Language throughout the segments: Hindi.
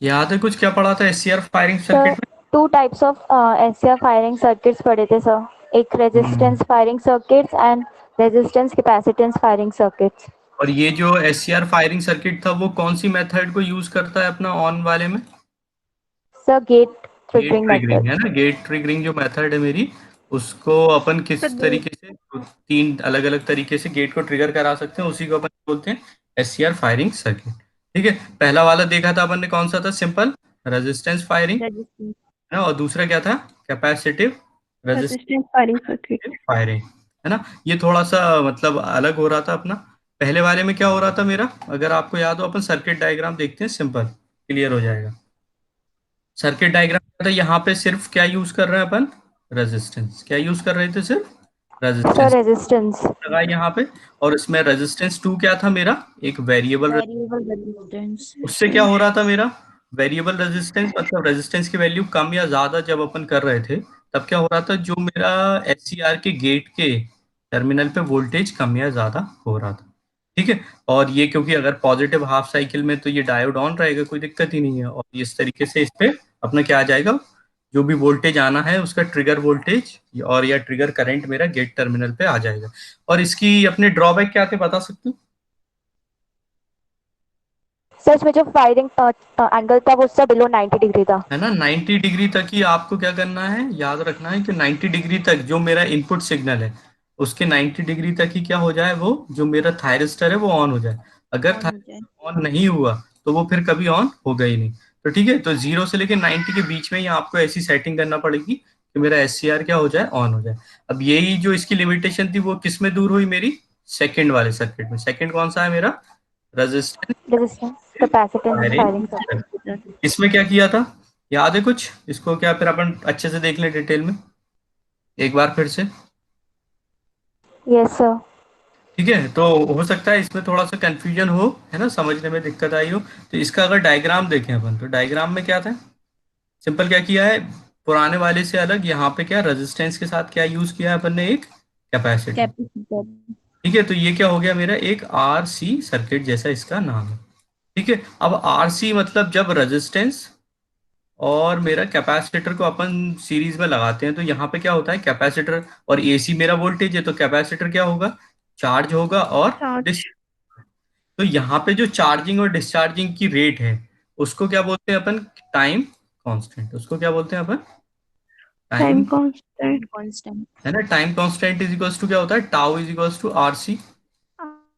याद है कुछ क्या पढ़ा था SCR firing sir, circuit two types of SCR firing circuits पढ़े थे सर। एक में? Resistance firing circuits and resistance capacitance firing circuits. और ये जो एससीआर फायरिंग सर्किट था वो कौन सी मेथड को यूज करता है अपना ऑन वाले में? Sir, gate gate triggering triggering है मेथड। ना, गेट ट्रिगरिंग जो मेथड है मेरी, उसको अपन सर किस गेट। तरीके से, तीन अलग अलग तरीके से गेट को ट्रिगर करा सकते हैं, उसी को अपन बोलते हैं एससीआर फायरिंग सर्किट। ठीक है, पहला वाला देखा था अपन ने, कौन सा था? सिंपल रेजिस्टेंस फायरिंग रेजिस्टेंस है ना, और दूसरा क्या था? Capacitive resistance firing circuit. Firing है ना। ये थोड़ा सा मतलब अलग हो रहा था अपना। पहले वाले में क्या हो रहा था मेरा, अगर आपको याद हो, अपन सर्किट डायग्राम देखते हैं, सिंपल क्लियर हो जाएगा। सर्किट डायग्राम क्या था, यहाँ पे सिर्फ क्या यूज कर रहे हैं अपन? रेजिस्टेंस। क्या यूज कर रहे थे? सिर्फ सर, रेजिस्टेंस रेजिस्टेंस। लगा यहाँ पे। और इसमें रेजिस्टेंस टू क्या था मेरा? एक वेरिएबल। Variable resistance. उससे क्या हो रहा था मेरा? वेरिएबल रेजिस्टेंस मतलब रेजिस्टेंस की वैल्यू कम या ज्यादा जब अपन कर रहे थे, तब क्या हो रहा था, जो मेरा एचसीआर के गेट के टर्मिनल पे वोल्टेज कम या ज्यादा हो रहा था। ठीक है, और ये क्योंकि अगर पॉजिटिव हाफ साइकिल में तो ये डायोड ऑन रहेगा, कोई दिक्कत ही नहीं है, और इस तरीके से इस पे अपना क्या आ जाएगा, जो भी वोल्टेज आना है उसका ट्रिगर वोल्टेज और या ट्रिगर करंट मेरा गेट टर्मिनल पे आ जाएगा। और इसकी अपने ड्रॉबैक क्या थे, बता सकते हो? सर, इसमें जो फायरिंग एंगल था वो उससे बिलो 90 डिग्री था। है ना, 90 डिग्री तक ही आपको क्या करना है, याद रखना है कि 90 डिग्री तक जो मेरा इनपुट सिग्नल है, उसके 90 डिग्री तक ही क्या हो जाए, वो जो मेरा थायरिस्टर है वो ऑन हो जाए। अगर ऑन हो जाए। थायरिस्टर ऑन नहीं हुआ तो वो फिर कभी ऑन होगा ही नहीं। तो ठीक है, तो 0 से लेकर 90 के बीच में ही आपको ऐसी सेटिंग करना पड़ेगी कि मेरा एससीआर क्या हो जाए, ऑन हो जाए। अब यही जो इसकी लिमिटेशन थी वो किस में दूर हुई मेरी? सेकंड वाले सर्किट में। सेकंड कौन सा है मेरा? Resistance resistance capacitance firing circuit. Capacitor. इसमें क्या किया था, याद है कुछ इसको? क्या फिर अपन अच्छे से देख लें डिटेल में एक बार फिर से। Yes sir. ठीक है, तो हो सकता है इसमें थोड़ा सा कंफ्यूजन हो, है ना, समझने में दिक्कत आई हो। तो इसका अगर डायग्राम देखें अपन, तो डायग्राम में क्या था, सिंपल क्या किया है, पुराने वाले से अलग यहाँ पे क्या रेजिस्टेंस के साथ क्या यूज किया है अपन ने? एक कैपेसिटर। कैपेसिटर। ठीक है, तो ये क्या हो गया मेरा, एक आर सी सर्किट जैसा इसका नाम है। ठीक है, अब आर सी मतलब जब रेजिस्टेंस और मेरा कैपेसिटर को अपन सीरीज में लगाते हैं, तो यहाँ पे क्या होता है, कैपेसिटर और एसी मेरा वोल्टेज है, तो कैपेसिटर क्या होगा, चार्ज होगा और चार्ज। डिस। तो यहाँ पे जो चार्जिंग और डिस्चार्जिंग की रेट है, उसको क्या बोलते हैं अपन? Time constant. उसको क्या बोलते हैं अपन? टाइम। Time constant. कांस्टेंट। है ना, time constant is equals to क्या होता है, tau is equals to R C.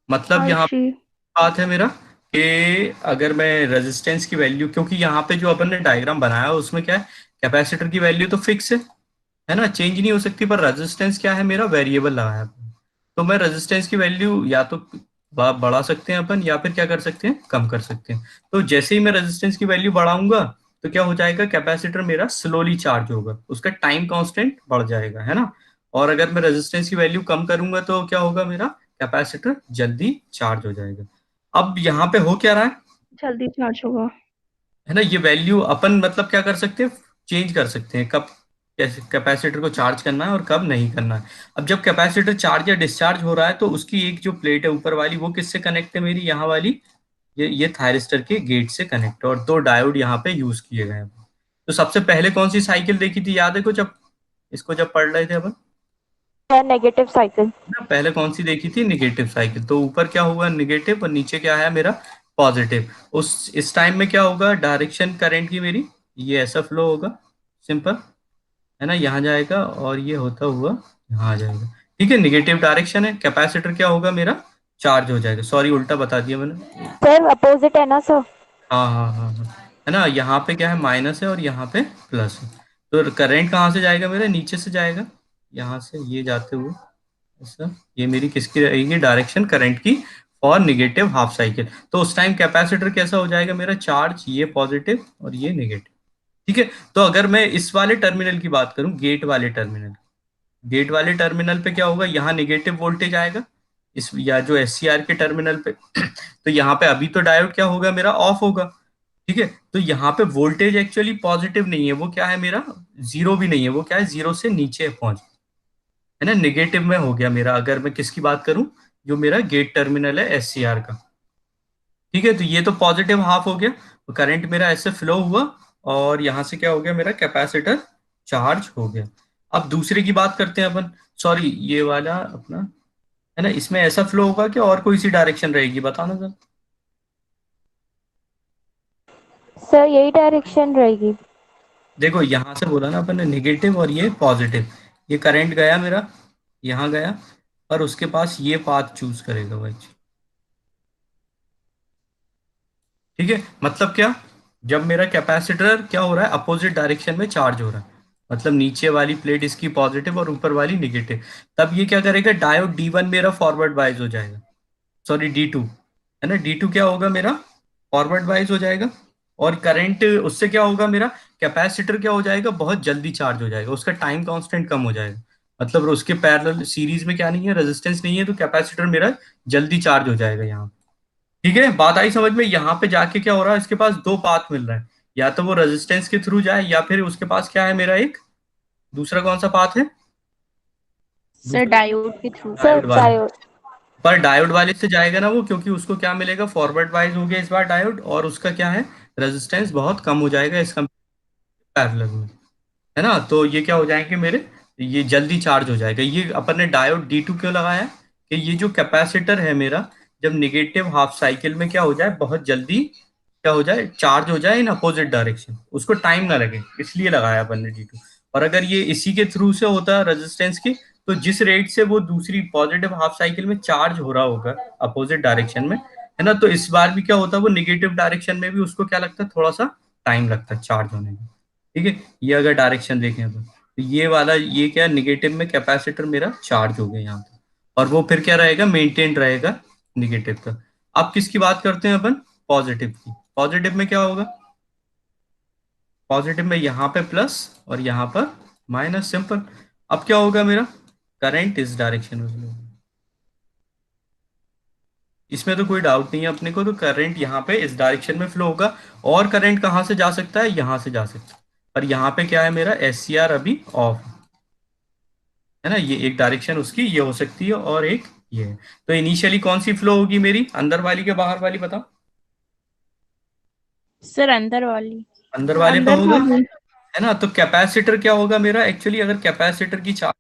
मतलब यहाँ आरसी। बात है मेरा कि अगर मैं रेजिस्टेंस की वैल्यू, क्योंकि यहाँ पे जो अपन ने डायग्राम बनाया है उसमें क्या है, कैपेसिटर की वैल्यू तो फिक्स है ना, चेंज नहीं हो सकती, पर रेजिस्टेंस क्या है मेरा, वेरिएबल लगाया है अपन। तो मैं रेजिस्टेंस की वैल्यू या तो बढ़ा सकते हैं अपन, या फिर क्या कर सकते हैं, कम कर सकते हैं। तो जैसे ही मैं रेजिस्टेंस की वैल्यू बढ़ाऊंगा, तो क्या हो जाएगा, कैपेसिटर मेरा स्लोली चार्ज होगा, उसका टाइम कांस्टेंट बढ़ जाएगा, है ना। और अगर मैं रेजिस्टेंस की वैल्यू कम करूंगा तो क्या होगा मेरा, कैपेसिटर जल्दी चार्ज हो जाएगा। अब यहाँ पे हो क्या रहा जल्दी चार्ज होगा। है ना, ये वैल्यू अपन मतलब क्या कर सकते हैं, चेंज कर सकते हैं, कब कैसे कैपेसिटर को चार्ज करना है और कब नहीं करना है। अब जब कैपेसिटर चार्ज या डिस्चार्ज हो रहा है, तो उसकी एक जो प्लेट है ऊपर वाली, वो किससे कनेक्ट है मेरी, यहाँ वाली, ये थायरिस्टर के गेट से कनेक्ट है, और दो डायोड यहाँ पे यूज किए गए हैं। तो सबसे पहले कौन सी साइकिल देखी थी, याद है कुछ? अब इसको जब पढ़ रहे थे अपन, नेगेटिव साइकिल। ना पहले कौन सी देखी थी, निगेटिव साइकिल। तो ऊपर क्या हुआ, निगेटिव, और नीचे क्या है मेरा, पॉजिटिव। उस इस टाइम में क्या होगा, डायरेक्शन करंट की मेरी ये ऐसा फ्लो होगा, सिंपल, है ना, यहाँ जाएगा और ये होता हुआ यहाँ आ जाएगा। ठीक है, निगेटिव डायरेक्शन है, कैपेसिटर क्या होगा मेरा, चार्ज हो जाएगा। सॉरी, उल्टा बता दिया मैंने। सर, अपोजिट है ना सर? हाँ हाँ हाँ हाँ, है ना, यहाँ पे क्या है, माइनस है और यहाँ पे प्लस है। तो करंट कहाँ से जाएगा मेरा, नीचे से जाएगा, यहाँ से ये जाते हुए ऐसा। ये मेरी किसकी रहेगी, डायरेक्शन करंट की, फॉर निगेटिव हाफ साइकिल। तो उस टाइम कैपेसिटर कैसा हो जाएगा मेरा, चार्ज, ये पॉजिटिव और ये नेगेटिव। ठीक है, तो अगर मैं इस वाले टर्मिनल की बात करूं, गेट वाले टर्मिनल, गेट वाले टर्मिनल पे क्या होगा, यहाँ निगेटिव वोल्टेज आएगा, इस या जो एससीआर के टर्मिनल पे तो यहाँ पे अभी तो डायोड क्या होगा मेरा, ऑफ होगा। ठीक है, तो यहाँ पे वोल्टेज एक्चुअली पॉजिटिव नहीं है, वो क्या है मेरा, जीरो भी नहीं है, वो क्या है, जीरो से नीचे पहुंच, है ना, निगेटिव में हो गया मेरा, अगर मैं किसकी बात करूं, जो मेरा गेट टर्मिनल है एससीआर का। ठीक है, तो ये तो पॉजिटिव हाफ हो गया। करंट मेरा ऐसे फ्लो हुआ और यहाँ से क्या हो गया, मेरा कैपेसिटर चार्ज हो गया। अब दूसरे की बात करते हैं अपन। सॉरी, ये वाला अपना है ना, इसमें ऐसा फ्लो होगा कि और कोई सी डायरेक्शन रहेगी, बताना सर। सर यही डायरेक्शन रहेगी। देखो यहाँ से बोला ना अपन ने निगेटिव और ये पॉजिटिव, ये करंट गया मेरा, यहाँ गया, और उसके पास ये पाथ चूज करेगा भाई। ठीक है, मतलब क्या, जब मेरा कैपेसिटर क्या हो रहा है, अपोजिट डायरेक्शन में चार्ज हो रहा है, मतलब नीचे वाली प्लेट इसकी पॉजिटिव और ऊपर वाली निगेटिव, तब ये क्या करेगा, डायोड D1 मेरा फॉरवर्ड बाइज हो जाएगा। सॉरी, D2 है ना, D2 क्या होगा मेरा, फॉरवर्ड बाइज हो जाएगा। और करंट उससे क्या होगा मेरा, कैपेसिटर क्या हो जाएगा, बहुत जल्दी चार्ज हो जाएगा, उसका टाइम कांस्टेंट कम हो जाएगा। मतलब उसके पैरेलल सीरीज में क्या नहीं है, रेजिस्टेंस नहीं है, तो कैपेसिटर मेरा जल्दी चार्ज हो जाएगा यहाँ। ठीक है, बात आई समझ में। यहाँ पे जाके क्या हो रहा है, इसके पास दो पाथ मिल रहा है, या तो वो रेजिस्टेंस के थ्रू जाए, या फिर उसके पास क्या है मेरा, एक दूसरा कौन सा पाथ है, सर दूसरा डायोड के थ्रू। सर डायोड वाला। डायोड। पर डायोड वाले से जाएगा ना वो, क्योंकि उसको क्या मिलेगा, फॉरवर्ड वाइज हो गया इस बार डायोड, और उसका क्या है, रेजिस्टेंस बहुत कम हो जाएगा इसका पैरेलल में, है ना। तो ये क्या हो जाएंगे मेरे, ये जल्दी चार्ज हो जाएगा। ये अपन ने डायोड D2 क्यों लगाया, कि ये जो कैपेसिटर है मेरा, जब निगेटिव हाफ साइकिल में क्या हो जाए, बहुत जल्दी क्या हो जाए, चार्ज हो जाए इन अपोजिट डायरेक्शन, उसको टाइम ना लगे, इसलिए लगाया अपन ने D2। और अगर ये इसी के थ्रू से होता रेजिस्टेंस की, तो जिस रेट से वो दूसरी पॉजिटिव हाफ साइकिल में चार्ज हो रहा होगा अपोजिट डायरेक्शन में, है ना, तो इस बार भी क्या होता, वो निगेटिव डायरेक्शन में भी उसको क्या लगता है, थोड़ा सा टाइम लगता है चार्ज होने में। ठीक है, ये अगर डायरेक्शन देखें तो ये वाला, ये क्या, निगेटिव में कैपेसिटर मेरा चार्ज हो गया यहाँ पे, और वो फिर क्या रहेगा, मेंटेन रहेगा निगेटिव का। अब किसकी बात करते हैं अपन, पॉजिटिव की। पॉजिटिव में क्या होगा, पॉजिटिव में यहाँ पे प्लस और यहाँ पर माइनस, सिंपल। अब क्या होगा मेरा, करंट इस डायरेक्शन में flow होगा। इसमें तो कोई डाउट नहीं है अपने को, तो करंट यहाँ पे इस डायरेक्शन में फ्लो होगा। और करंट कहाँ से जा सकता है, यहाँ से जा सकता है, पर यहाँ पे क्या है मेरा, SCR अभी ऑफ है ना, ये एक डायरेक्शन उसकी ये हो सकती है, और एक ये है। तो इनिशियली कौन सी फ्लो होगी मेरी, अंदर वाली के बाहर वाली, बताओ। सर अंदर वाली। अंदर वाले पे अंदर होगा, वाली। है ना। तो कैपेसिटर क्या होगा मेरा, एक्चुअली अगर कैपेसिटर की चार्ज,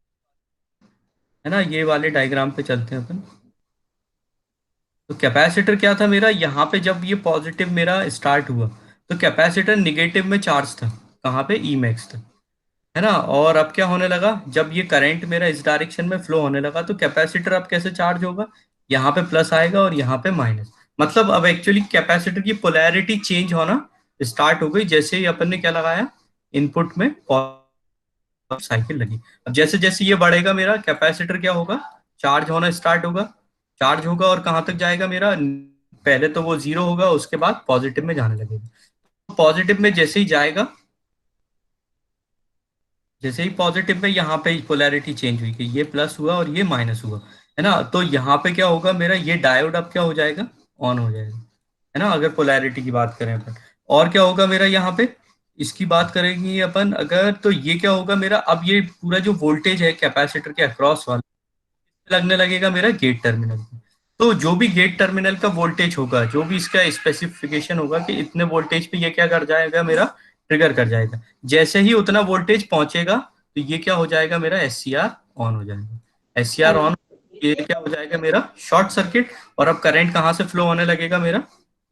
है ना, ये वाले डायग्राम पे चलते हैं अपन। तो कैपेसिटर क्या था मेरा, यहाँ पे जब ये पॉजिटिव मेरा स्टार्ट हुआ, तो कैपेसिटर निगेटिव में चार्ज था, कहाँ पे, ई मैक्स था, है ना। और अब क्या होने लगा, जब ये करंट मेरा इस डायरेक्शन में फ्लो होने लगा, तो कैपेसिटर अब कैसे चार्ज होगा, यहाँ पे प्लस आएगा और यहाँ पे माइनस। मतलब अब एक्चुअली कैपेसिटर की पोलैरिटी चेंज होना स्टार्ट हो गई, जैसे ही अपन ने क्या लगाया, इनपुट में साइकिल लगी। अब जैसे जैसे ये बढ़ेगा मेरा कैपेसिटर क्या होगा, चार्ज होना स्टार्ट होगा, चार्ज होगा और कहाँ तक जाएगा मेरा, पहले तो वो जीरो होगा, उसके बाद पॉजिटिव में जाने लगेगा। पॉजिटिव में जैसे ही जाएगा, जैसे ही पॉजिटिव में यहाँ पे पोलैरिटी चेंज हुई, कि ये प्लस हुआ और ये माइनस हुआ, है ना, तो यहाँ पे क्या होगा मेरा, ये डायोड अब क्या हो जाएगा, ऑन हो जाएगा, है ना, अगर पोलैरिटी की बात करें अपन। और क्या होगा मेरा यहाँ पे, इसकी बात करेंगे अपन अगर, तो ये क्या होगा मेरा, अब ये पूरा जो वोल्टेज है कैपेसिटर के अक्रॉस वाला, लगने लगेगा मेरा गेट टर्मिनल पे। तो जो भी गेट टर्मिनल का वोल्टेज होगा, जो भी इसका स्पेसिफिकेशन होगा कि इतने वोल्टेज पे ये क्या कर जाएगा मेरा, ट्रिगर कर जाएगा। जैसे ही उतना वोल्टेज पहुंचेगा, तो ये क्या हो जाएगा मेरा, SCR ऑन हो जाएगा। SCR ऑन, ये क्या हो जाएगा मेरा, शॉर्ट सर्किट। और अब करंट कहाँ से फ्लो होने लगेगा मेरा,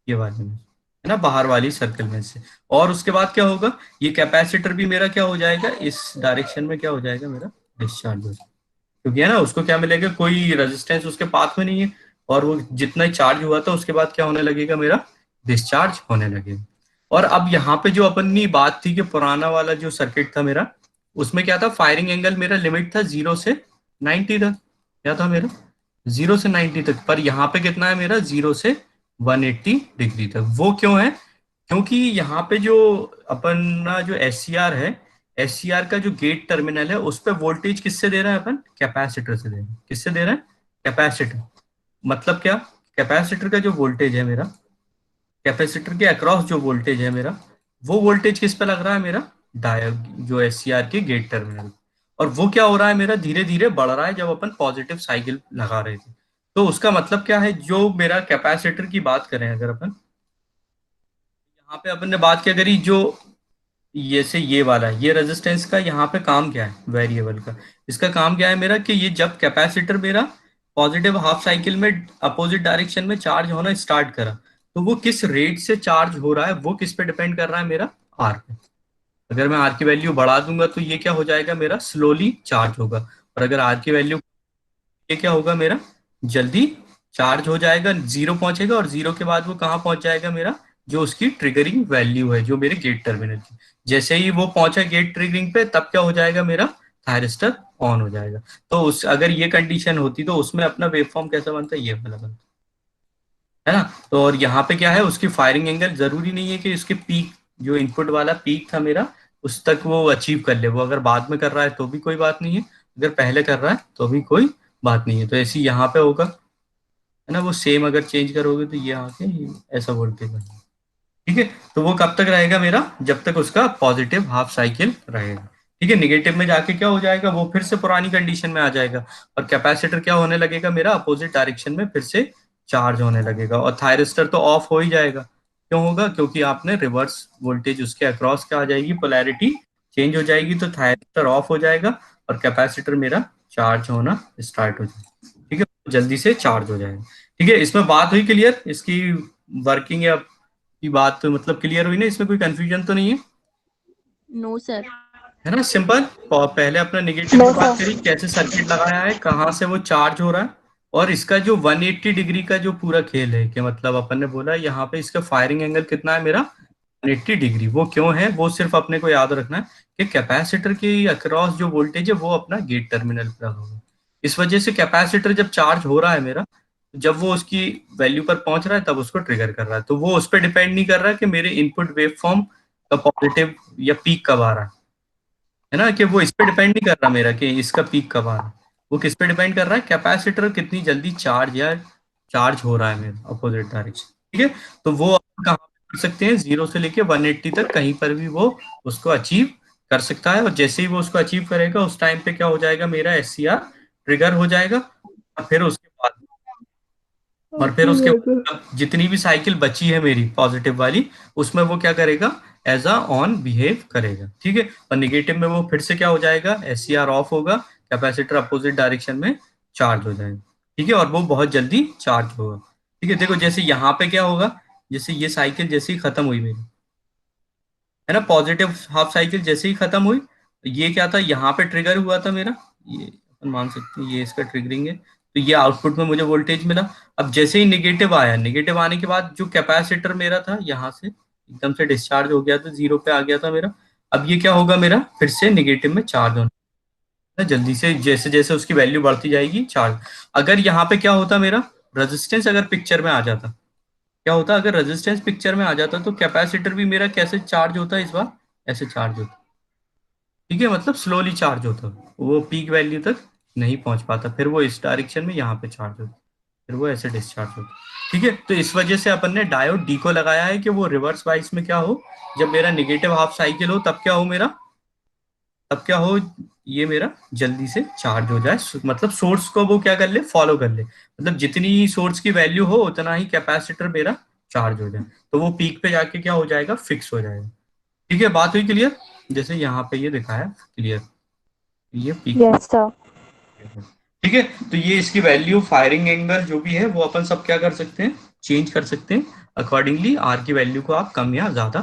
ये वाले में, है ना, बाहर वाली सर्कल में से। और उसके बाद क्या होगा, ये कैपेसिटर भी मेरा क्या हो जाएगा, इस डायरेक्शन में क्या हो जाएगा मेरा, डिस्चार्ज हो जाएगा, क्योंकि है ना, उसको क्या मिलेगा, कोई रेजिस्टेंस उसके पाथ में नहीं है, और वो जितना ही चार्ज हुआ था उसके बाद क्या होने लगेगा मेरा, डिस्चार्ज होने लगेगा। और अब यहाँ पे जो अपन की बात थी कि पुराना वाला जो सर्किट था मेरा, उसमें क्या था, फायरिंग एंगल मेरा लिमिट था 0 से 90 तक, क्या था मेरा, 0 से 90 तक। पर यहाँ पे कितना है मेरा, 0 से 180 डिग्री तक। वो क्यों है, क्योंकि यहाँ पे जो अपना जो SCR है, SCR का जो गेट टर्मिनल है, उस पे वोल्टेज किससे दे रहा है अपन, कैपेसिटर से दे रहे हैं। किससे दे रहे हैं, कैपेसिटर। मतलब क्या, कैपेसिटर का जो वोल्टेज है मेरा, कैपेसिटर के अक्रॉस जो वोल्टेज है मेरा, वो वोल्टेज किस पे लग रहा है मेरा, डायोड जो SCR के गेट टर्मिनल। और वो क्या हो रहा है मेरा, धीरे धीरे बढ़ रहा है, जब अपन पॉजिटिव साइकिल लगा रहे थे। तो उसका मतलब क्या है, जो मेरा कैपेसिटर की बात करें अगर अपन, यहाँ पे अपन ने बात क्या करी, जो ये से ये वाला ये रेजिस्टेंस का यहाँ पे काम क्या है वेरिएबल का, इसका काम क्या है मेरा कि ये जब कैपेसिटर मेरा पॉजिटिव हाफ साइकिल में अपोजिट डायरेक्शन में चार्ज होना स्टार्ट करा, तो वो किस रेट से चार्ज हो रहा है वो किस पे डिपेंड कर रहा है, मेरा आर पे। अगर मैं आर की वैल्यू बढ़ा दूंगा तो ये क्या हो जाएगा, मेरा स्लोली चार्ज होगा। और अगर आर की वैल्यू, ये क्या होगा मेरा, जल्दी चार्ज हो जाएगा, जीरो पहुंचेगा, और जीरो के बाद वो कहाँ पहुंच जाएगा मेरा, जो उसकी ट्रिगरिंग वैल्यू है जो मेरे गेट टर्मिनल की, जैसे ही वो पहुंचा गेट ट्रिगरिंग पे तब क्या हो जाएगा मेरा, थायरिस्टर ऑन हो जाएगा। तो उस अगर ये कंडीशन होती तो उसमें अपना वेवफॉर्म कैसा बनता है, ये वाला बनता है ना। तो और यहाँ पे क्या है, उसकी फायरिंग एंगल जरूरी नहीं है कि उसके पीक, जो इनपुट वाला पीक था मेरा, उस तक वो अचीव कर ले। वो अगर बाद में कर रहा है तो भी कोई बात नहीं है, अगर पहले कर रहा है तो भी कोई बात नहीं है। तो ऐसे यहाँ पे होगा, है ना, वो सेम अगर चेंज करोगे तो ये आके ऐसा वोल्टेज बनेगा। ठीक है, तो वो कब तक रहेगा मेरा, जब तक उसका पॉजिटिव हाफ साइकिल रहेगा। ठीक है, निगेटिव में जाके क्या हो जाएगा, वो फिर से पुरानी कंडीशन में आ जाएगा, और कैपेसिटर क्या होने लगेगा मेरा, अपोजिट डायरेक्शन में फिर से चार्ज होने लगेगा, और थायरिस्टर तो ऑफ हो ही जाएगा। क्यों होगा, क्योंकि आपने रिवर्स वोल्टेज उसके अक्रॉस क्या आ जाएगी, पोलैरिटी चेंज हो जाएगी, तो थायरिस्टर ऑफ हो जाएगा और कैपेसिटर मेरा चार्ज होना स्टार्ट हो जाएगा। ठीक है, जल्दी से चार्ज हो जाएगा। ठीक है, इसमें बात हुई क्लियर, इसकी वर्किंग या की बात तो मतलब क्लियर हुई ना, इसमें कोई कंफ्यूजन तो नहीं है? No sir. है ना, सिंपल। और पहले अपना निगेटिव नो की बात करी, सर। कैसे सर्किट लगाया है, कहाँ से वो चार्ज हो रहा है, और इसका जो 180 डिग्री का जो पूरा खेल है, कि मतलब अपन ने बोला यहाँ पे इसका फायरिंग एंगल कितना है मेरा, 180 डिग्री। वो क्यों है, वो सिर्फ अपने को याद रखना है कि कैपेसिटर के अक्रॉस जो वोल्टेज है वो अपना गेट टर्मिनल पर होगा। इस वजह से कैपेसिटर जब चार्ज हो रहा है मेरा, जब वो उसकी वैल्यू पर पहुंच रहा है तब उसको ट्रिगर कर रहा है। तो वो उस पर डिपेंड नहीं कर रहा है कि मेरे इनपुट वेव फॉर्म का पॉजिटिव या पीक कब आ रहा है ना, कि वो इस पे डिपेंड नहीं कर रहा मेरा कि इसका पीक कब आ रहा है। वो किस पे डिपेंड कर रहा है, कैपेसिटर कितनी जल्दी चार्ज या चार्ज हो रहा है मेरा अपोजिट डायरेक्शन। ठीक है, तो वो आप कहाँ पे कर सकते हैं, 0 से लेके 180 तक कहीं पर भी वो उसको अचीव कर सकता है। और जैसे ही वो उसको अचीव करेगा उस टाइम पे क्या हो जाएगा, मेरा एससीआर ट्रिगर हो जाएगा। और फिर उसके बाद, अब जितनी भी साइकिल बची है मेरी पॉजिटिव वाली, उसमें वो क्या करेगा, एज अ ऑन बिहेव करेगा। ठीक है, और निगेटिव में वो फिर से क्या हो जाएगा, एससीआर ऑफ होगा, कैपेसिटर अपोजिट डायरेक्शन में चार्ज हो जाएगा। ठीक है, और वो बहुत जल्दी चार्ज होगा। ठीक है, देखो जैसे यहाँ पे क्या होगा, जैसे ये साइकिल जैसे ही खत्म हुई मेरी, है ना, पॉजिटिव हाफ साइकिल जैसे ही खत्म हुई, ये क्या था, यहाँ पे ट्रिगर हुआ था मेरा, ये अपन मान सकते हैं ये इसका ट्रिगरिंग है, तो ये आउटपुट में मुझे वोल्टेज मिला। अब जैसे ही निगेटिव आया, निगेटिव आने के बाद जो कैपेसिटर मेरा था यहाँ से एकदम से डिस्चार्ज हो गया था, 0 पे आ गया था मेरा। अब ये क्या होगा मेरा, फिर से निगेटिव में चार्ज होना है, जल्दी से जैसे जैसे उसकी वैल्यू बढ़ती जाएगी चार्ज। अगर यहाँ पे क्या होता मेरा, रेजिस्टेंस अगर पिक्चर में आ जाता, क्या होता अगर रेजिस्टेंस पिक्चर में आ जाता, तो कैपेसिटर भी मेरा कैसे चार्ज होता, इस बार ऐसे चार्ज होता। ठीक है, मतलब स्लोली चार्ज होता, वो पीक वैल्यू तक नहीं पहुंच पाता, फिर वो इस डायरेक्शन में यहाँ पे चार्ज होता, फिर वो ऐसे डिस्चार्ज होता। ठीक है, तो इस वजह से अपन ने डायोड डी को लगाया है कि वो रिवर्स वाइस में क्या हो, जब मेरा निगेटिव हाफ साइकिल हो तब क्या हो मेरा, तब क्या हो, ये मेरा जल्दी से चार्ज हो जाए, मतलब सोर्स को वो क्या कर ले, फॉलो कर ले, मतलब जितनी सोर्स की वैल्यू हो उतना ही कैपेसिटर मेरा चार्ज हो जाए, तो वो पीक पे जाके क्या हो जाएगा, फिक्स हो जाएगा। ठीक है, बात हुई क्लियर, जैसे यहाँ पे ये दिखाया क्लियर, ये पीक। Yes sir. ठीक है, तो ये इसकी वैल्यू फायरिंग एंगल जो भी है वो अपन सब क्या कर सकते हैं, चेंज कर सकते हैं अकॉर्डिंगली, आर की वैल्यू को आप कम या ज्यादा।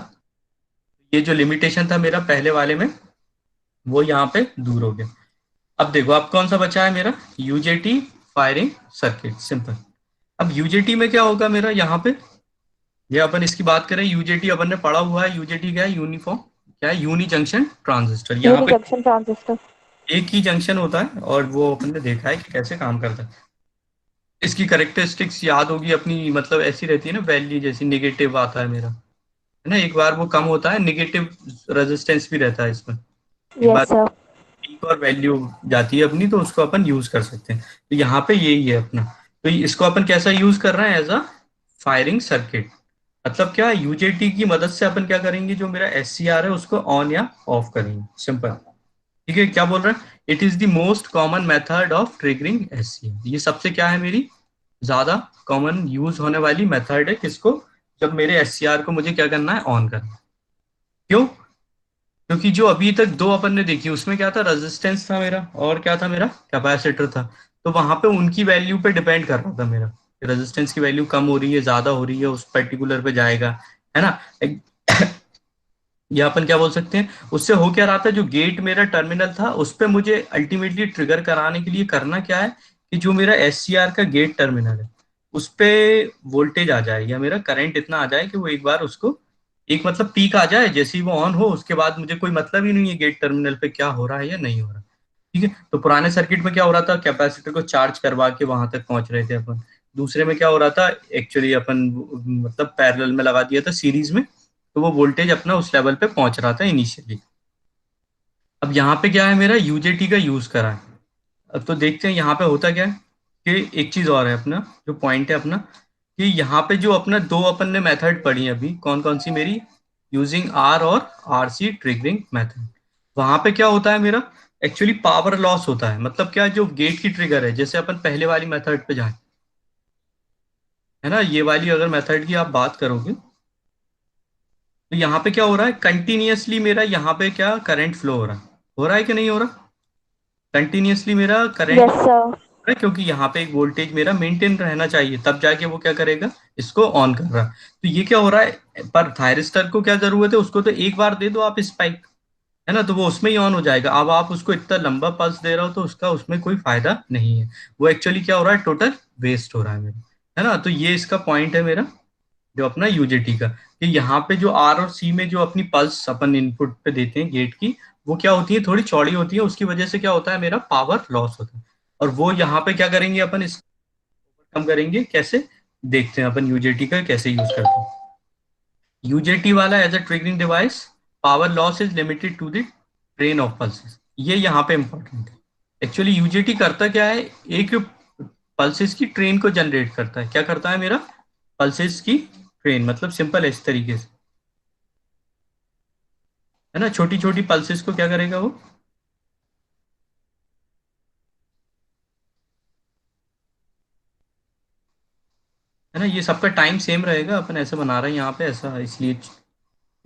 ये जो लिमिटेशन था मेरा पहले वाले में वो यहाँ पे दूर हो गया। अब देखो अब कौन सा बचा है मेरा, यूजेटी फायरिंग सर्किट, सिंपल। अब यूजेटी में क्या होगा मेरा, यहाँ पे ये अपन इसकी बात करें, यूजेटी अपन ने पढ़ा हुआ है, यूजेटी क्या है, यूनिफॉर्म क्या है, यूनी जंक्शन ट्रांजिस्टर। यहाँ यूनी पे जंक्शन ट्रांजिस्टर। एक ही जंक्शन होता है और वो अपन ने देखा है कि कैसे काम करता है। इसकी करेक्टरिस्टिक्स याद होगी अपनी, मतलब ऐसी रहती है ना, वैल्यू जैसी निगेटिव आता है मेरा, है ना, एक बार वो कम होता है, निगेटिव रेजिस्टेंस भी रहता है इसमें, एक बार यस सर। पीक और वैल्यू जाती है अपनी, तो उसको अपन यूज कर सकते हैं। तो यहाँ पे यही है अपना, तो इसको अपन कैसा यूज कर रहे हैं, एज अ फायरिंग सर्किट। मतलब क्या, यूजेटी की मदद से अपन क्या करेंगे, जो मेरा एससीआर है उसको ऑन या ऑफ करेंगे, सिंपल। ठीक है, क्या बोल रहा है, it is the most common method of triggering SCR. ये सबसे क्या है मेरी ज्यादा कॉमन यूज होने वाली मेथड है, किसको, जब मेरे SCR को मुझे क्या करना है, ऑन करना है। क्यों? क्योंकि जो अभी तक दो अपन ने देखी उसमें क्या था, रेजिस्टेंस था मेरा और क्या था मेरा, कैपेसिटर था। तो वहां पे उनकी वैल्यू पे डिपेंड कर रहा था मेरा, रेजिस्टेंस की वैल्यू कम हो रही है ज्यादा हो रही है, उस पर्टिकुलर पे जाएगा, है ना। या अपन क्या बोल सकते हैं, उससे हो क्या रहा था, जो गेट मेरा टर्मिनल था उस पे मुझे अल्टीमेटली ट्रिगर कराने के लिए करना क्या है, कि जो मेरा SCR का गेट टर्मिनल है उस पे वोल्टेज आ जाए या मेरा करंट इतना आ जाए कि वो एक बार उसको एक मतलब पीक आ जाए, जैसे ही वो ऑन हो उसके बाद मुझे कोई मतलब ही नहीं है गेट टर्मिनल पे क्या हो रहा है या नहीं हो रहा। ठीक है, तो पुराने सर्किट में क्या हो रहा था, कैपेसिटर को चार्ज करवा के वहां तक पहुंच रहे थे अपन। दूसरे में क्या हो रहा था, एक्चुअली अपन मतलब पैरेलल में लगा दिया था सीरीज में, तो वो वोल्टेज अपना उस लेवल पे पहुंच रहा था इनिशियली। अब यहाँ पे क्या है, मेरा UJT का यूज करा है। अब तो देखते हैं यहाँ पे होता क्या है, कि एक चीज और है अपना, जो पॉइंट है अपना, कि यहाँ पे जो अपना दो अपन ने मेथड पढ़ी है अभी, कौन कौन सी मेरी, यूजिंग R और RC ट्रिगरिंग मेथड। वहां पे क्या होता है मेरा, एक्चुअली पावर लॉस होता है। मतलब क्या, जो गेट की ट्रिगर है, जैसे अपन पहले वाली मेथड पे जाए, है ना, ये वाली अगर मेथड की आप बात करोगे, तो यहाँ पे क्या हो रहा है, कंटिन्यूअसली मेरा यहाँ पे क्या करंट फ्लो हो रहा है कि नहीं हो रहा, कंटिन्यूअसली मेरा करंट Yes, sir. है, क्योंकि यहाँ पे एक वोल्टेज मेरा मेंटेन रहना चाहिए, तब जाके वो क्या करेगा, इसको ऑन कर रहा है। तो ये क्या हो रहा है, पर थायरिस्टर को क्या जरूरत है, उसको तो एक बार दे दो आप स्पाइक, है ना, तो वो उसमें ही ऑन हो जाएगा। अब आप उसको इतना लंबा पल्स दे रहे हो तो उसका उसमें कोई फायदा नहीं है, वो एक्चुअली क्या हो रहा है, टोटल वेस्ट हो रहा है मेरा, है ना। तो ये इसका पॉइंट है मेरा, जो अपना UJT का, कि यहाँ पे जो R और C में जो अपनी पल्स अपन इनपुट पे देते हैं गेट की, वो क्या होती है, थोड़ी चौड़ी होती है, उसकी वजह से क्या होता है, मेरा पावर लॉस होता है। और वो यहाँ पे क्या करेंगे अपन, इसको कम करेंगे कैसे, देखते हैं अपन UJT का कैसे यूज करते हैं। UJT वाला as a triggering device, power loss is limited to the train of pulses, ये यहाँ पे इंपॉर्टेंट है। एक्चुअली UJT करता क्या है, एक पल्सेस की ट्रेन को जनरेट करता है। क्या करता है मेरा, पल्सेस की ट्रेन, मतलब सिंपल है इस तरीके से, है ना, छोटी छोटी पल्सेस को क्या करेगा वो, है ना, ये सबका टाइम सेम रहेगा, अपन ऐसे बना रहे हैं यहाँ पे ऐसा, इसलिए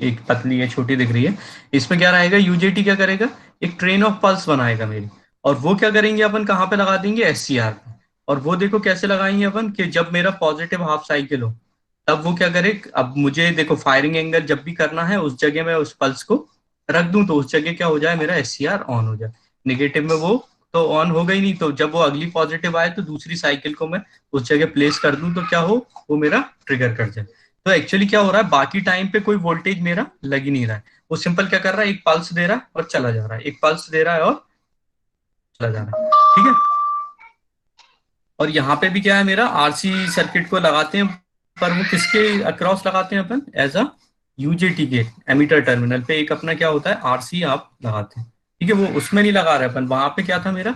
एक पतली है छोटी दिख रही है। इसमें क्या रहेगा, UJT क्या करेगा, एक ट्रेन ऑफ पल्स बनाएगा मेरी, और वो क्या करेंगे अपन, कहाँ पे लगा देंगे, SCR पे। और वो देखो कैसे लगाएंगे अपन, कि जब मेरा पॉजिटिव हाफ साइकिल हो, तब वो क्या करे, अब मुझे देखो फायरिंग एंगल जब भी करना है उस जगह मैं उस पल्स को रख दूं, तो उस जगह क्या हो जाए, मेरा SCR ऑन हो जाए। नेगेटिव में वो तो ऑन हो गई नहीं, तो जब वो अगली पॉजिटिव आए तो दूसरी साइकिल को मैं उस जगह प्लेस कर दूं, तो क्या हो, वो मेरा ट्रिगर कर जाए। तो एक्चुअली क्या हो रहा है, बाकी टाइम पे कोई वोल्टेज मेरा लग ही नहीं रहा है, वो सिंपल क्या कर रहा है, एक पल्स दे रहा है और चला जा रहा है, एक पल्स दे रहा है और चला जा रहा है। ठीक है, और यहाँ पे भी क्या है, मेरा RC सर्किट को लगाते हैं, पर वो किसके अक्रॉस लगाते हैं अपन, एज अ UJT के एमीटर टर्मिनल पे एक अपना क्या होता है, RC आप लगाते हैं। ठीक है, वो उसमें नहीं लगा रहे अपन, वहां पे क्या था मेरा,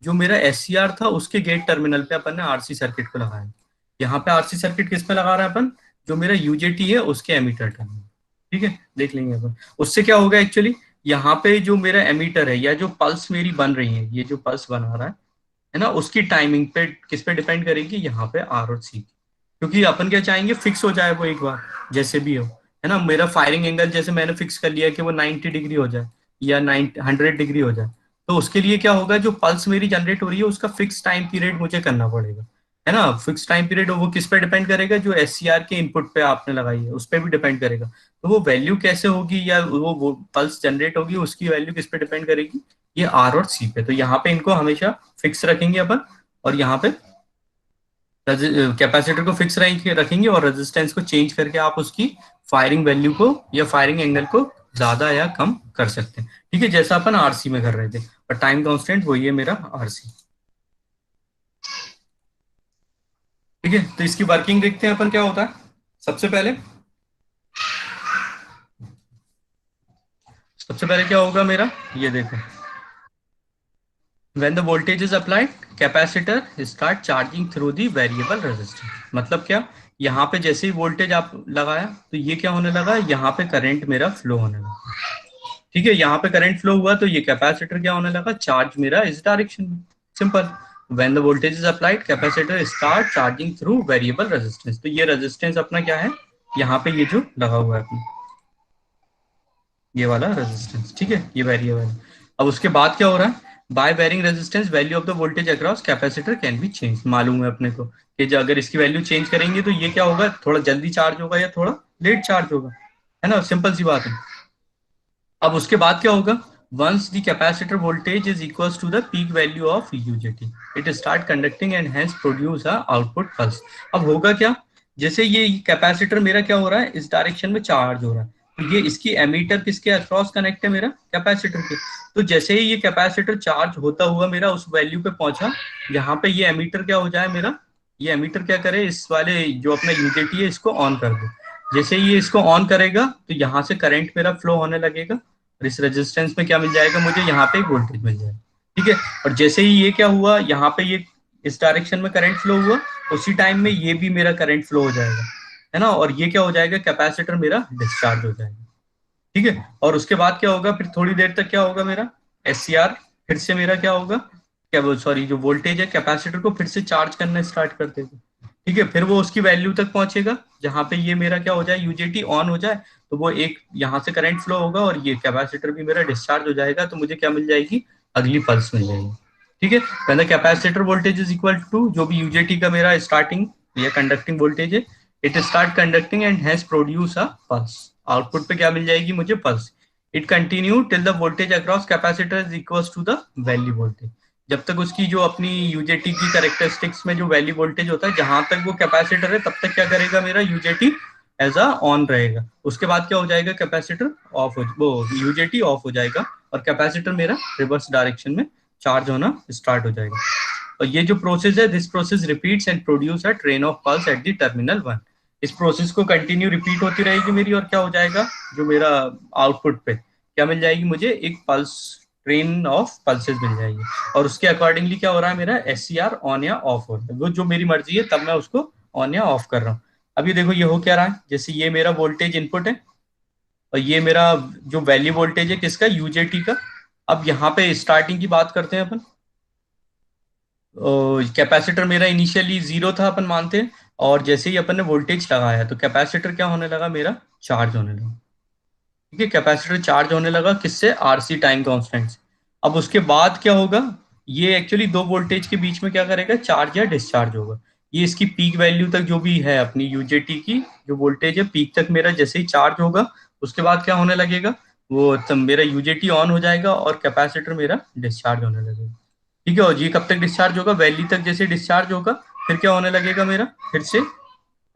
जो मेरा SCR था उसके गेट टर्मिनल पे अपन ने RC सर्किट को लगाया। यहाँ पे RC सर्किट किस पे लगा रहे हैं अपन, जो मेरा UJT है उसके एमीटर टर्मिनल। ठीक है, देख लेंगे अपन उससे क्या होगा एक्चुअली, यहाँ पे जो मेरा एमीटर है या जो पल्स मेरी बन रही है, ये जो पल्स बना रहा है ना, उसकी टाइमिंग पे किस पे डिपेंड करेगी, यहाँ पे R और C, क्योंकि अपन क्या चाहेंगे, फिक्स हो जाए वो एक बार, जैसे भी हो, है ना। मेरा फायरिंग एंगल जैसे मैंने फिक्स कर लिया कि वो 90 डिग्री हो जाए या 100 डिग्री हो जाए, तो उसके लिए क्या होगा, जो पल्स मेरी जनरेट हो रही है उसका फिक्स टाइम पीरियड मुझे करना पड़ेगा, है ना। फिक्स टाइम पीरियड वो किस पे डिपेंड करेगा, जो SCR के इनपुट पे आपने लगाई है उस पर भी डिपेंड करेगा। तो वो वैल्यू कैसे होगी, या वो पल्स जनरेट होगी उसकी वैल्यू किस पे डिपेंड करेगी, ये R और C पे। तो यहाँ पे इनको हमेशा फिक्स रखेंगे अपन, और यहाँ पे कैपेसिटर को फिक्स रखेंगे और रेजिस्टेंस को चेंज करके आप उसकी फायरिंग वैल्यू को या फायरिंग एंगल को ज्यादा या कम कर सकते हैं। ठीक है, जैसा अपन RC में कर रहे थे, और टाइम कांस्टेंट वही है मेरा RC। ठीक है, तो इसकी वर्किंग देखते हैं अपन क्या होता है। सबसे पहले क्या होगा मेरा, ये देखो, when the voltage is applied capacitor start charging through the variable resistance। मतलब क्या, यहाँ पे जैसे ही वोल्टेज आप लगाया तो ये क्या होने लगा, यहाँ पे करंट मेरा फ्लो होने लगा। ठीक है, यहाँ पे करंट फ्लो हुआ तो ये कैपेसिटर क्या होने लगा, चार्ज मेरा इस डायरेक्शन में। Simple, when the voltage is applied capacitor start charging through variable resistance. तो ये रेजिस्टेंस अपना क्या है, यहाँ पे ये जो लगा हुआ है अपना ये वाला रेजिस्टेंस, ठीक है, ये वेरिएबल है। अब उसके बाद क्या हो रहा है, by varying resistance value of the voltage across capacitor can be change. मालूम है अपने को कि जो अगर इसकी वैल्यू चेंज करेंगे तो ये क्या होगा, थोड़ा जल्दी चार्ज होगा या थोड़ा लेट चार्ज होगा, है ना, सिंपल सी बात है। अब उसके बाद क्या होगा, once the capacitor voltage is equals to the peak value of UJT it start conducting and hence produce a output pulse. अब होगा क्या, जैसे ये कैपेसिटर मेरा क्या हो रहा है, इस डायरेक्शन में चार्ज हो रहा है, तो ये इसकी एमीटर किसके अक्रॉस कनेक्ट है, मेरा कैपेसिटर के। तो जैसे ही ये कैपेसिटर चार्ज होता हुआ मेरा उस वैल्यू पे पहुंचा, यहाँ पे ये एमीटर क्या हो जाए मेरा, ये एमीटर क्या करे, इस वाले जो अपना यूजेटी है इसको ऑन कर दे। जैसे ही ये इसको ऑन करेगा तो यहाँ से करंट मेरा फ्लो होने लगेगा और इस रेजिस्टेंस में क्या मिल जाएगा मुझे, यहाँ पे एक वोल्टेज मिल जाएगा, ठीक है। और जैसे ही ये क्या हुआ, यहाँ पे ये इस डायरेक्शन में करंट फ्लो हुआ, उसी टाइम में ये भी मेरा करंट फ्लो हो जाएगा, है ना, और ये क्या हो जाएगा, कैपेसिटर मेरा डिस्चार्ज हो जाएगा, ठीक है। और उसके बाद क्या होगा, फिर थोड़ी देर तक क्या होगा मेरा एससीआर, फिर से मेरा क्या होगा, क्या वो सॉरी जो वोल्टेज है कैपेसिटर को फिर से चार्ज करना स्टार्ट कर देगा, ठीक है। फिर वो उसकी वैल्यू तक पहुंचेगा जहां पे ये मेरा क्या हो जाए, यूजेटी ऑन हो जाए, तो वो एक यहाँ से करंट फ्लो होगा और ये कैपेसिटर भी मेरा डिस्चार्ज हो जाएगा, तो मुझे क्या मिल जाएगी, अगली पल्स मिल जाएगी, ठीक है। पहले capacitor voltage is equal to जो भी यूजेटी का मेरा स्टार्टिंग या कंडक्टिंग वोल्टेज है, it start conducting and has produce a pulse. Output पे क्या मिल जाएगी मुझे, pulse. It continue till the voltage across capacitor is equal to the value voltage. जब तक उसकी जो अपनी यूजेटी की कैरेक्टरिस्टिक्स में जो वैल्यू वोल्टेज होता है, जहां तक वो कैपेसिटर है तब तक क्या करेगा मेरा यूजेटी एज अ ऑन रहेगा। उसके बाद क्या हो जाएगा, कैपेसिटर ऑफ हो, वो यूजेटी ऑफ हो जाएगा और कैपेसिटर मेरा रिवर्स डायरेक्शन में चार्ज होना स्टार्ट हो जाएगा। और ये जो प्रोसेस है, this process repeats and produce a train of pulse at the terminal 1। इस प्रोसेस को कंटिन्यू रिपीट होती रहेगी मेरी, और क्या हो जाएगा, जो मेरा आउटपुट पे क्या मिल जाएगी मुझे, एक पल्स, ट्रेन ऑफ पल्सेस मिल जाएगी। और उसके अकॉर्डिंगली क्या हो रहा है मेरा एससीआर ऑन या ऑफ हो रहा है, वो जो मेरी मर्जी है तब मैं उसको ऑन या ऑफ कर रहा हूँ। अभी देखो ये हो क्या रहा है, जैसे ये मेरा वोल्टेज इनपुट है और ये मेरा जो वैल्यू वोल्टेज है किसका, यूजेटी का। अब यहाँ पे स्टार्टिंग की बात करते हैं अपन, कैपेसिटर मेरा इनिशियली जीरो था अपन मानते हैं, और जैसे ही अपन ने वोल्टेज लगाया तो कैपेसिटर क्या होने लगा मेरा, चार्ज होने लगा, ठीक है। कैपेसिटर चार्ज होने लगा किससे, आरसी टाइम कांस्टेंट से। अब उसके बाद क्या होगा, ये एक्चुअली दो वोल्टेज के बीच में क्या करेगा, चार्ज या डिस्चार्ज होगा। ये इसकी पीक वैल्यू तक जो भी है अपनी यूजेटी की जो वोल्टेज है, पीक तक मेरा जैसे ही चार्ज होगा उसके बाद क्या होने लगेगा, वो तब मेरा यूजेटी ऑन हो जाएगा और कैपेसिटर मेरा डिस्चार्ज होने लगेगा, ठीक है। और ये कब तक डिस्चार्ज होगा, वैल्यू तक जैसे डिस्चार्ज होगा, फिर क्या होने लगेगा मेरा, फिर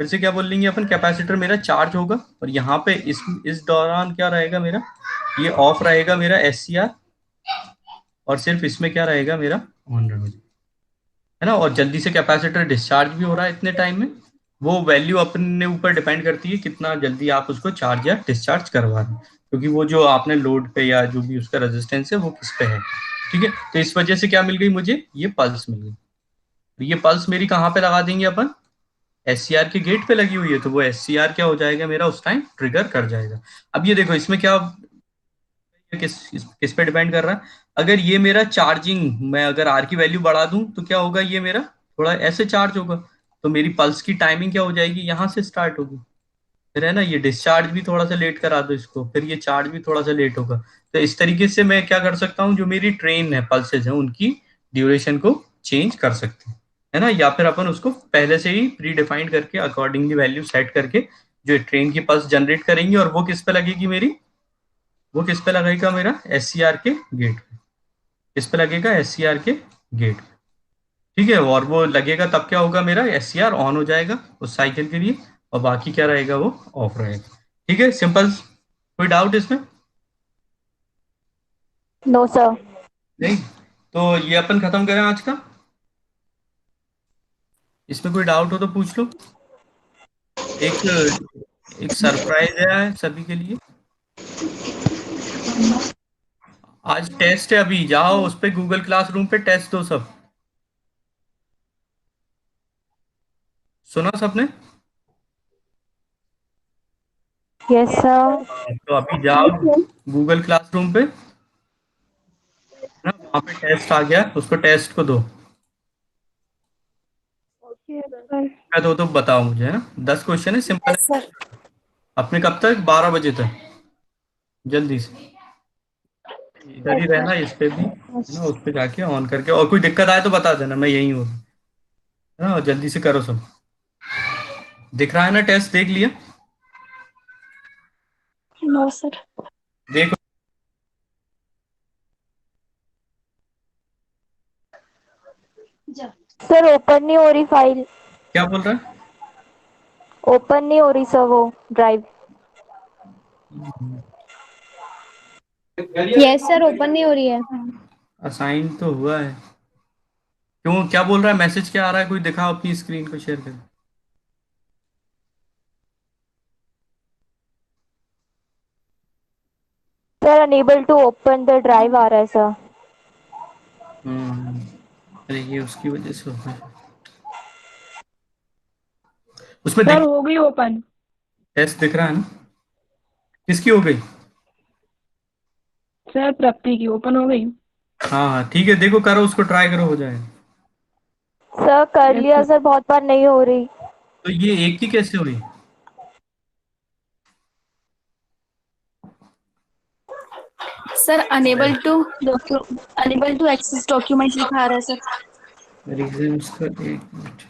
से क्या बोल लेंगे अपन, कैपेसिटर मेरा चार्ज होगा और यहाँ पे इस दौरान क्या रहेगा मेरा, ये ऑफ रहेगा मेरा एससीआर, और सिर्फ इसमें क्या रहेगा मेरा, ऑन रहेगा, है ना। और जल्दी से कैपेसिटर डिस्चार्ज भी हो रहा है इतने टाइम में। वो वैल्यू अपने ऊपर डिपेंड करती है कितना जल्दी आप उसको चार्ज या डिस्चार्ज करवा रहे हैं, क्योंकि वो जो आपने लोड पे या जो भी उसका रेजिस्टेंस है वो किस पे है, ठीक है। तो इस वजह से क्या मिल गई मुझे, ये पल्स मिल गई। तो ये पल्स मेरी कहाँ पे लगा देंगे अपन, एससीआर के गेट पे लगी हुई है, तो वो एससीआर क्या हो जाएगा मेरा, उस टाइम ट्रिगर कर जाएगा। अब ये देखो इसमें क्या, किस पे डिपेंड कर रहा है। अगर ये मेरा चार्जिंग, मैं अगर आर की वैल्यू बढ़ा दूं तो क्या होगा, ये मेरा थोड़ा ऐसे चार्ज होगा, तो मेरी पल्स की टाइमिंग क्या हो जाएगी, यहाँ से स्टार्ट होगी, फिर है ना, ये डिस्चार्ज भी थोड़ा सा लेट करा दो इसको, फिर ये चार्ज भी थोड़ा सा लेट होगा। तो इस तरीके से मैं क्या कर सकता हूँ, जो मेरी ट्रेन है पल्सेज है उनकी ड्यूरेशन को चेंज कर सकते हैं, है ना। या फिर अपन उसको पहले से ही प्री डिफाइंड करके अकॉर्डिंगली वैल्यू सेट करके जो ट्रेन की पल्स जनरेट करेंगी, और वो किस पे लगेगी मेरी, वो किस पे लगेगा मेरा, एससीआर के गेट पे, किस पे लगेगा, एससीआर के गेट पे, ठीक है। और वो लगेगा तब क्या होगा, मेरा एससीआर ऑन हो जाएगा उस साइकिल के लिए, और बाकी क्या रहेगा, वो ऑफ रहेगा, ठीक है, सिंपल। कोई डाउट इसमें, नो सर। नहीं। तो ये अपन खत्म करें आज का, इसमें कोई डाउट हो तो पूछ लो। एक एक सरप्राइज है सभी के लिए, आज टेस्ट है, अभी जाओ उस पे गूगल क्लासरूम पे टेस्ट दो सब, सुना सबने। Yes sir. तो अभी जाओ गूगल क्लासरूम पे, ना वहाँ पे टेस्ट आ गया, उसको टेस्ट को दो, ओके सर। मैं दो तो बताओ मुझे, है ना, 10 क्वेश्चन है, सिंपल यस सर। है, अपने कब तक? 12 बजे तक। जल्दी से इधर ही रहना, इस पे भी है ना, उस पे जाके ऑन करके, और कोई दिक्कत आए तो बता देना, मैं यहीं हूँ, है ना। और जल्दी से करो सब। दिख रहा है ना? टेस्ट देख लिया? No sir. देखो। सर ओपन नहीं हो रही फाइल, क्या बोल रहा है? ओपन नहीं हो रही सर वो ड्राइव। यस सर, ओपन नहीं हो रही है। असाइन तो हुआ है। क्यों, क्या बोल रहा है? मैसेज क्या आ रहा है? कोई दिखाओ अपनी स्क्रीन को शेयर कर। Sir unable to open the drive आ रहा है सर। हम्म। अरे ये उसकी वजह से हो गया। उसमें सर दिख, हो गई ओपन। टेस्ट दिख रहा है ना? किसकी हो गई? सर प्राप्ति की ओपन हो गई। हाँ हाँ ठीक है, देखो करो, उसको ट्राई करो, हो जाएगा। सर कर यस लिया सर। सर, बहुत बार नहीं हो रही। तो ये एक की कैसे हुई? Sir unable to access document लिखा आ रहा है सर। रीजन इसका, एक मिनट।